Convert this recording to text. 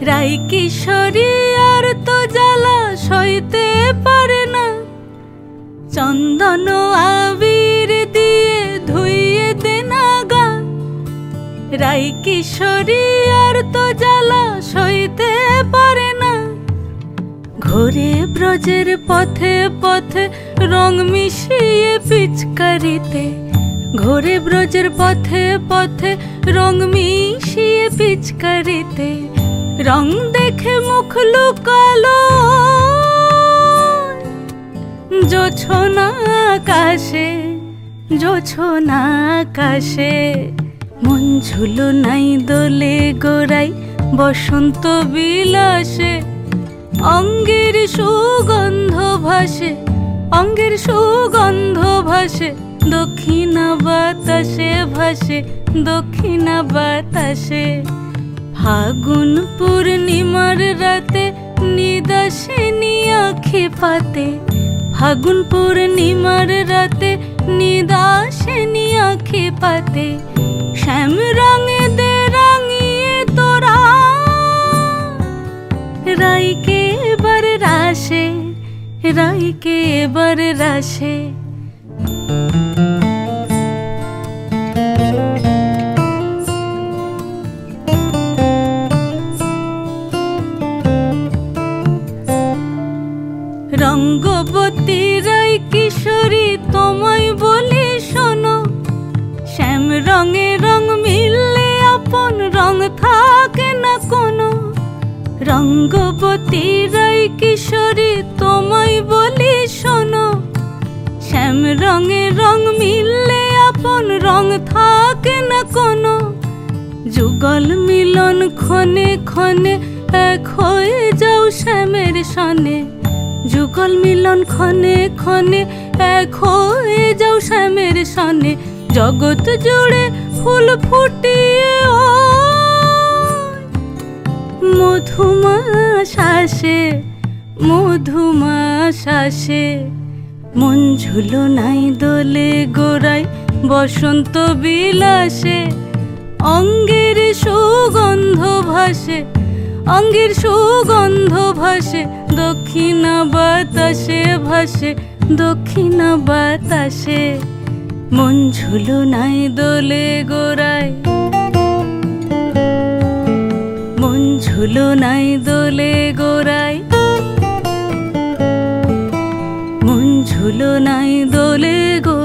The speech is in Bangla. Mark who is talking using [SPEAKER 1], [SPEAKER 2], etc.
[SPEAKER 1] রাই কিশোরী আর তো জ্বালা সইতে পারে না, চন্দন আবির দিয়ে ধুইয়ে দে না গা। রাই কিশোরী আর তো জ্বালা সইতে পারে না, ঘোরে ব্রজের পথে পথে রং মিশিয়ে পিচকারিতে, ঘোরে ব্রজের পথে পথে রং মিশিয়ে পিচকারিতে। রং দেখে মুখ লুকালো জোছনা আকাশে, জোছনা আকাশে। মন ঝুলো নাই দোলে গোড়াই বসন্ত বিলাসে, অঙ্গের সুগন্ধ ভাসে, অঙ্গের সুগন্ধ ভাসে, দক্ষিণা বাতাসে ভাসে, দক্ষিণা বাতাসে। ফাগুন পূর্ণিমার রাতে নিদাসিনী আঁখি পাতে, ফাগুন পূর্ণিমার রাতে নিদাসিনী আঁখি পাতে। শ্যাম রঙে দে রাঙিয়ে তোরা রাইকে এবার রাশে, রাইকে এবার রাশে। রঙ্গবতী রাই কিশোরী তোমায় বলি শোনো, শ্যাম রঙে রং মিললে আপন রং থাকে না কোনো। রঙ্গবতী রাই কিশোরী তোমায় বলি শোনো, শ্যাম রঙে রং মিললে আপন রং থাকে না কোনো। যুগল মিলন ক্ষণে ক্ষণে এক হয়ে যাও শ্যামের সনে, যুগল মিলন ক্ষণে ক্ষণে এক হয়ে যাও শ্যামের সনে। জগৎ জুড়ে ফুল ফুটিয়ে ও মধুমাশাসে, মধুমাশাসে। মন ঝুলো নাই দোলে গোড়াই বসন্ত বিলাসে, অঙ্গের সুগন্ধ ভাসে, অঙ্গের সুগন্ধ ভাসে, দক্ষিণা বাতাসে ভাসে, দক্ষিণা বাতাসে। মন ঝুলো নাই দোলে গোড়ায়, মন ঝুলো নাই দোলে গোড়ায়, মন ঝুলো নাই দোলে গোড়ায়।